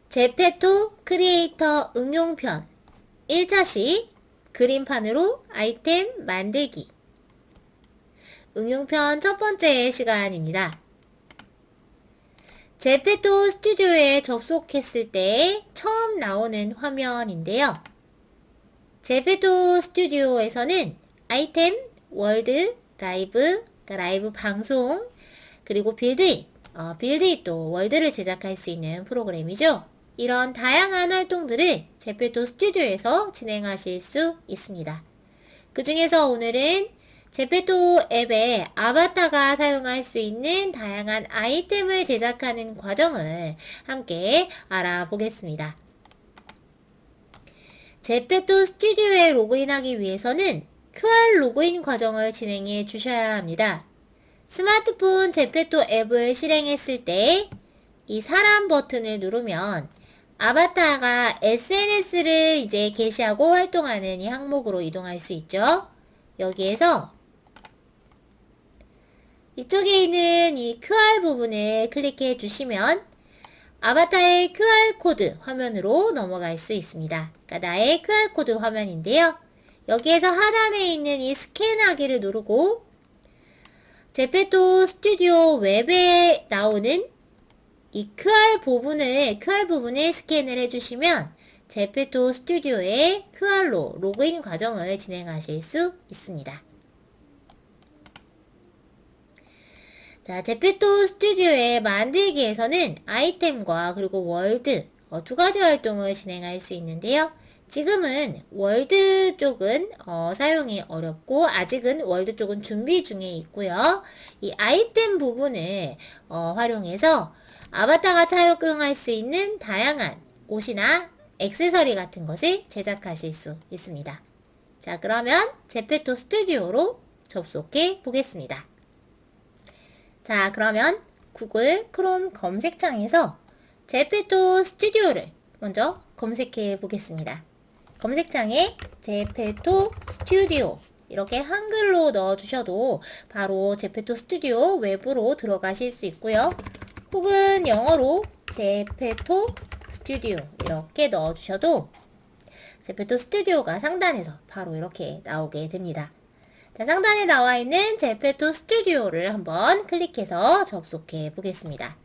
제페토 크리에이터 응용편 1차시 그림판으로 아이템 만들기 응용편 첫 번째 시간입니다. 제페토 스튜디오에 접속했을 때 처음 나오는 화면인데요. 제페토 스튜디오에서는 아이템, 월드, 라이브, 라이브 방송, 그리고 빌드잇도 월드를 제작할 수 있는 프로그램이죠. 이런 다양한 활동들을 제페토 스튜디오에서 진행하실 수 있습니다. 그 중에서 오늘은 제페토 앱에 아바타가 사용할 수 있는 다양한 아이템을 제작하는 과정을 함께 알아보겠습니다. 제페토 스튜디오에 로그인하기 위해서는 QR 로그인 과정을 진행해 주셔야 합니다. 스마트폰 제페토 앱을 실행했을 때 이 사람 버튼을 누르면 아바타가 SNS를 이제 게시하고 활동하는 이 항목으로 이동할 수 있죠. 여기에서 이쪽에 있는 이 QR 부분을 클릭해 주시면 아바타의 QR코드 화면으로 넘어갈 수 있습니다. 그러니까 나의 QR코드 화면인데요. 여기에서 하단에 있는 이 스캔하기를 누르고 제페토 스튜디오 웹에 나오는 이 QR 부분을 스캔을 해주시면 제페토 스튜디오의 QR로 로그인 과정을 진행하실 수 있습니다. 자, 제페토 스튜디오의 만들기에서는 아이템과 그리고 월드 두 가지 활동을 진행할 수 있는데요. 지금은 월드 쪽은 사용이 어렵고 아직은 월드 쪽은 준비 중에 있고요. 이 아이템 부분을 활용해서 아바타가 착용할 수 있는 다양한 옷이나 액세서리 같은 것을 제작하실 수 있습니다. 자, 그러면 제페토 스튜디오로 접속해 보겠습니다. 자, 그러면 구글 크롬 검색창에서 제페토 스튜디오를 먼저 검색해 보겠습니다. 검색창에 제페토 스튜디오 이렇게 한글로 넣어주셔도 바로 제페토 스튜디오 웹으로 들어가실 수 있고요. 혹은 영어로 제페토 스튜디오 이렇게 넣어주셔도 제페토 스튜디오가 상단에서 바로 이렇게 나오게 됩니다. 자, 상단에 나와 있는 제페토 스튜디오를 한번 클릭해서 접속해 보겠습니다.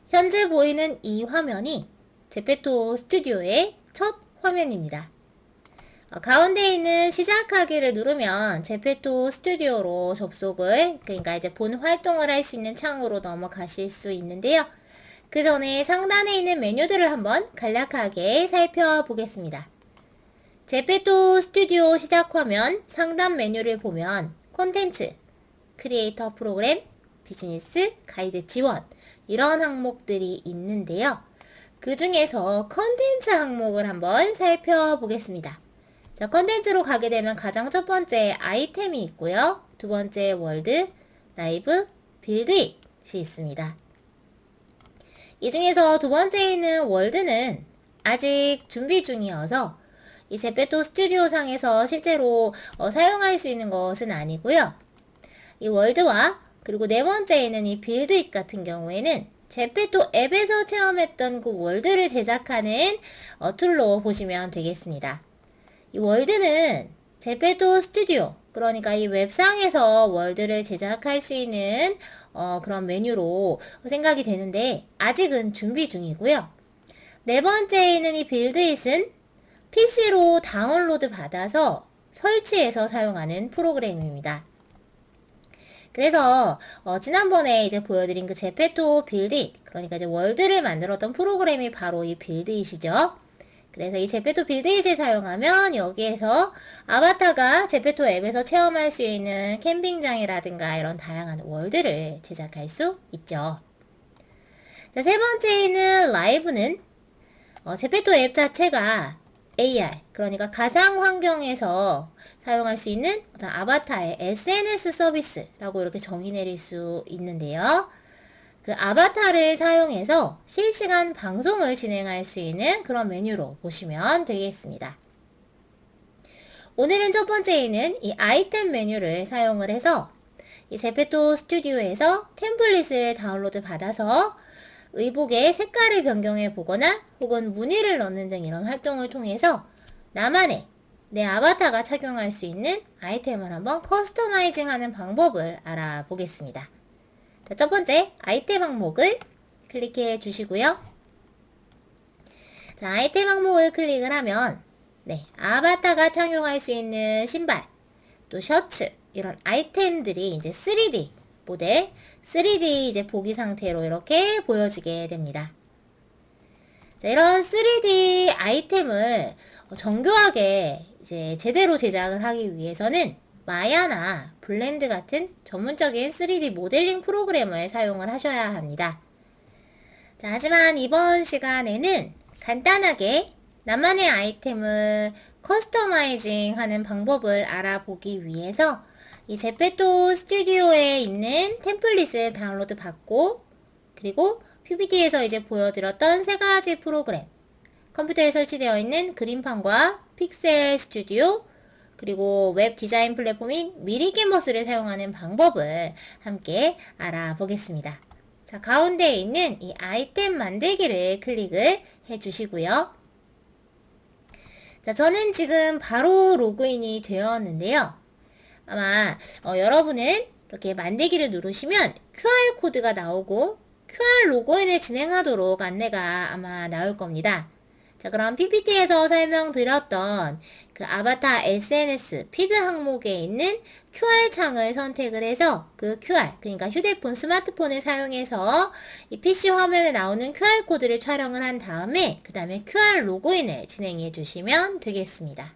현재 보이는 이 화면이 제페토 스튜디오의 첫 화면입니다. 가운데 있는 시작하기를 누르면 제페토 스튜디오로 접속을 그러니까 이제 본 활동을 할 수 있는 창으로 넘어가실 수 있는데요. 그 전에 상단에 있는 메뉴들을 한번 간략하게 살펴보겠습니다. 제페토 스튜디오 시작 화면 상단 메뉴를 보면 콘텐츠, 크리에이터 프로그램, 비즈니스, 가이드 지원 이런 항목들이 있는데요. 그 중에서 컨텐츠 항목을 한번 살펴보겠습니다. 자, 컨텐츠로 가게 되면 가장 첫 번째 아이템이 있고요. 두 번째 월드, 라이브, 빌드잇이 있습니다. 이 중에서 두 번째에 있는 월드는 아직 준비 중이어서 이 제페토 스튜디오 상에서 실제로 사용할 수 있는 것은 아니고요. 이 월드와 그리고 네 번째에는 이 빌드잇 같은 경우에는 제페토 앱에서 체험했던 그 월드를 제작하는 툴로 보시면 되겠습니다. 이 월드는 제페토 스튜디오, 그러니까 이 웹상에서 월드를 제작할 수 있는 그런 메뉴로 생각이 되는데 아직은 준비 중이고요. 네 번째에는 이 빌드잇은 PC로 다운로드 받아서 설치해서 사용하는 프로그램입니다. 그래서 지난번에 이제 보여드린 그 제페토 빌드잇, 그러니까 이제 월드를 만들었던 프로그램이 바로 이 빌드잇이죠. 그래서 이 제페토 빌드잇을 사용하면 여기에서 아바타가 제페토 앱에서 체험할 수 있는 캠핑장이라든가 이런 다양한 월드를 제작할 수 있죠. 자, 세 번째는 라이브는 제페토 앱 자체가 AR, 그러니까 가상 환경에서 사용할 수 있는 어떤 아바타의 SNS 서비스라고 이렇게 정의 내릴 수 있는데요. 그 아바타를 사용해서 실시간 방송을 진행할 수 있는 그런 메뉴로 보시면 되겠습니다. 오늘은 첫 번째에는 이 아이템 메뉴를 사용을 해서 이 제페토 스튜디오에서 템플릿을 다운로드 받아서 의복의 색깔을 변경해 보거나 혹은 무늬를 넣는 등 이런 활동을 통해서 나만의 내 아바타가 착용할 수 있는 아이템을 한번 커스터마이징 하는 방법을 알아보겠습니다. 자, 첫 번째 아이템 항목을 클릭해 주시고요. 자, 아이템 항목을 클릭을 하면 아바타가 착용할 수 있는 신발, 또 셔츠 이런 아이템들이 이제 3D 모델, 3D 이제 보기 상태로 이렇게 보여지게 됩니다. 자, 이런 3D 아이템을 정교하게 이제 제대로 제작을 하기 위해서는 마야나 블렌드 같은 전문적인 3D 모델링 프로그램을 사용을 하셔야 합니다. 자, 하지만 이번 시간에는 간단하게 나만의 아이템을 커스터마이징 하는 방법을 알아보기 위해서 이 제페토 스튜디오에 있는 템플릿을 다운로드 받고 그리고 PPT에서 이제 보여드렸던 세 가지 프로그램 컴퓨터에 설치되어 있는 그림판과 픽셀 스튜디오 그리고 웹 디자인 플랫폼인 미리캔버스를 사용하는 방법을 함께 알아보겠습니다. 자, 가운데에 있는 이 아이템 만들기를 클릭을 해주시고요. 자, 저는 지금 바로 로그인이 되었는데요. 아마 여러분은 이렇게 만들기를 누르시면 QR코드가 나오고 QR 로그인을 진행하도록 안내가 아마 나올 겁니다. 자, 그럼 PPT에서 설명드렸던 그 아바타 SNS 피드 항목에 있는 QR 창을 선택을 해서 그 QR, 그러니까 휴대폰, 스마트폰을 사용해서 이 PC 화면에 나오는 QR 코드를 촬영을 한 다음에 그 다음에 QR 로그인을 진행해 주시면 되겠습니다.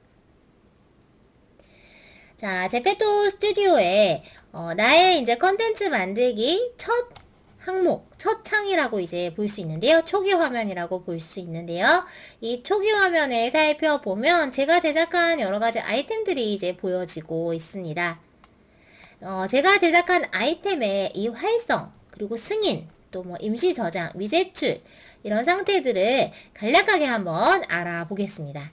자, 제페토 스튜디오에 나의 이제 컨텐츠 만들기 첫 항목, 첫 창이라고 이제 볼 수 있는데요. 초기 화면이라고 볼 수 있는데요. 이 초기 화면에 살펴보면 제가 제작한 여러 가지 아이템들이 이제 보여지고 있습니다. 제가 제작한 아이템의 이 활성, 그리고 승인, 또 뭐 임시 저장, 미제출 이런 상태들을 간략하게 한번 알아보겠습니다.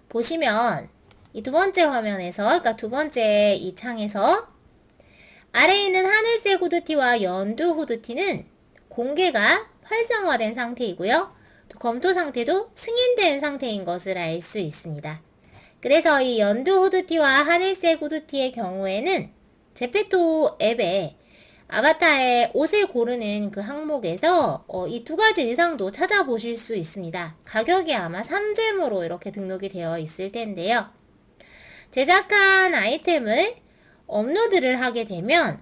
보시면 이 두 번째 화면에서, 그러니까 두 번째 이 창에서 아래에 있는 하늘색 후드티와 연두 후드티는 공개가 활성화된 상태이고요. 또 검토 상태도 승인된 상태인 것을 알 수 있습니다. 그래서 이 연두 후드티와 하늘색 후드티의 경우에는 제페토 앱에 아바타의 옷을 고르는 그 항목에서 이 두 가지 의상도 찾아보실 수 있습니다. 가격이 아마 3잼으로 이렇게 등록이 되어 있을 텐데요. 제작한 아이템을 업로드를 하게 되면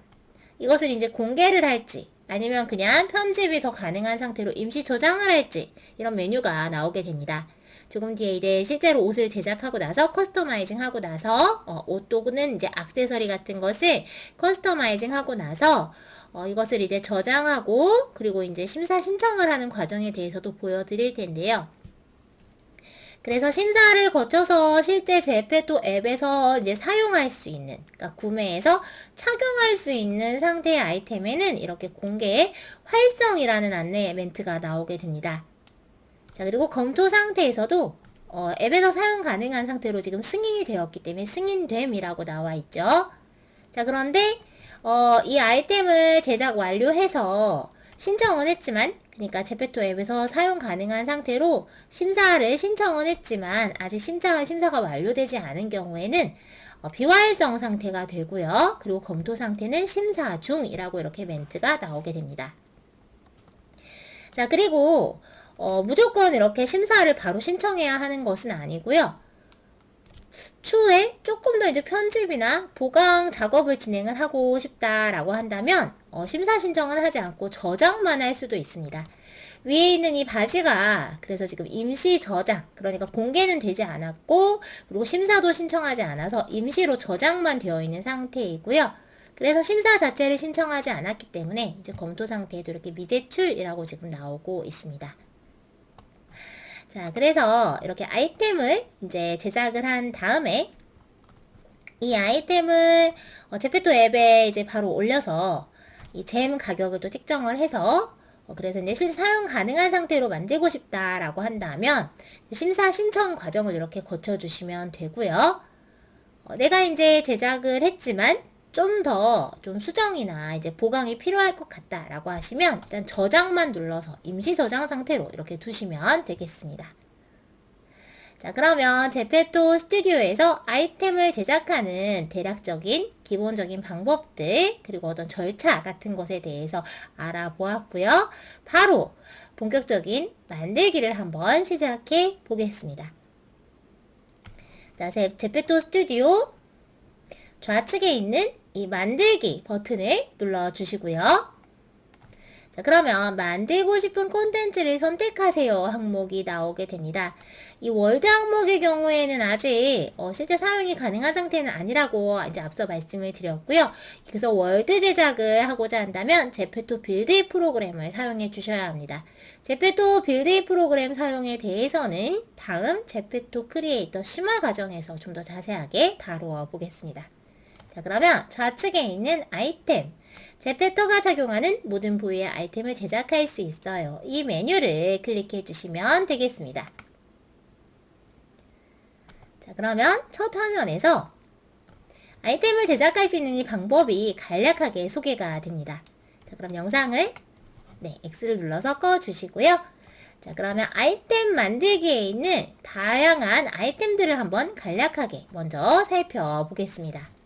이것을 이제 공개를 할지 아니면 그냥 편집이 더 가능한 상태로 임시 저장을 할지 이런 메뉴가 나오게 됩니다. 조금 뒤에 이제 실제로 옷을 제작하고 나서 커스터마이징 하고 나서 옷 또는 이제 액세서리 같은 것을 커스터마이징 하고 나서 이것을 이제 저장하고 그리고 이제 심사 신청을 하는 과정에 대해서도 보여드릴 텐데요. 그래서 심사를 거쳐서 실제 제페토 앱에서 이제 사용할 수 있는, 그러니까 구매해서 착용할 수 있는 상태의 아이템에는 이렇게 공개 활성이라는 안내 멘트가 나오게 됩니다. 자, 그리고 검토 상태에서도 앱에서 사용 가능한 상태로 지금 승인이 되었기 때문에 승인됨이라고 나와 있죠. 자, 그런데 이 아이템을 제작 완료해서 신청은 했지만, 그러니까 제페토 앱에서 사용 가능한 상태로 심사를 신청은 했지만 아직 심사가 완료되지 않은 경우에는 비활성 상태가 되고요. 그리고 검토 상태는 심사 중이라고 이렇게 멘트가 나오게 됩니다. 자, 그리고 무조건 이렇게 심사를 바로 신청해야 하는 것은 아니고요. 추후에 조금 더 이제 편집이나 보강 작업을 진행을 하고 싶다라고 한다면 심사 신청은 하지 않고 저장만 할 수도 있습니다. 위에 있는 이 바지가 그래서 지금 임시 저장, 그러니까 공개는 되지 않았고 그리고 심사도 신청하지 않아서 임시로 저장만 되어 있는 상태이고요. 그래서 심사 자체를 신청하지 않았기 때문에 이제 검토 상태에도 이렇게 미제출이라고 지금 나오고 있습니다. 자, 그래서 이렇게 아이템을 이제 제작을 한 다음에 이 아이템을 제페토 앱에 이제 바로 올려서 이 잼 가격을 또 측정을 해서 그래서 이제 실제 사용 가능한 상태로 만들고 싶다라고 한다면 심사 신청 과정을 이렇게 거쳐주시면 되고요. 내가 이제 제작을 했지만 좀 더 좀 수정이나 이제 보강이 필요할 것 같다라고 하시면 일단 저장만 눌러서 임시 저장 상태로 이렇게 두시면 되겠습니다. 자, 그러면 제페토 스튜디오에서 아이템을 제작하는 대략적인 기본적인 방법들 그리고 어떤 절차 같은 것에 대해서 알아보았고요. 바로 본격적인 만들기를 한번 시작해 보겠습니다. 자, 제페토 스튜디오 좌측에 있는 이 만들기 버튼을 눌러주시고요. 자, 그러면 만들고 싶은 콘텐츠를 선택하세요 항목이 나오게 됩니다. 이 월드 항목의 경우에는 아직 실제 사용이 가능한 상태는 아니라고 이제 앞서 말씀을 드렸고요. 그래서 월드 제작을 하고자 한다면 제페토 빌드 프로그램을 사용해 주셔야 합니다. 제페토 빌드 프로그램 사용에 대해서는 다음 제페토 크리에이터 심화 과정에서 좀 더 자세하게 다루어 보겠습니다. 자, 그러면 좌측에 있는 아이템 제페토가 작용하는 모든 부위의 아이템을 제작할 수 있어요. 이 메뉴를 클릭해 주시면 되겠습니다. 자, 그러면 첫 화면에서 아이템을 제작할 수 있는 이 방법이 간략하게 소개가 됩니다. 자, 그럼 영상을 X를 눌러서 꺼 주시고요. 자, 그러면 아이템 만들기에 있는 다양한 아이템들을 한번 간략하게 먼저 살펴보겠습니다.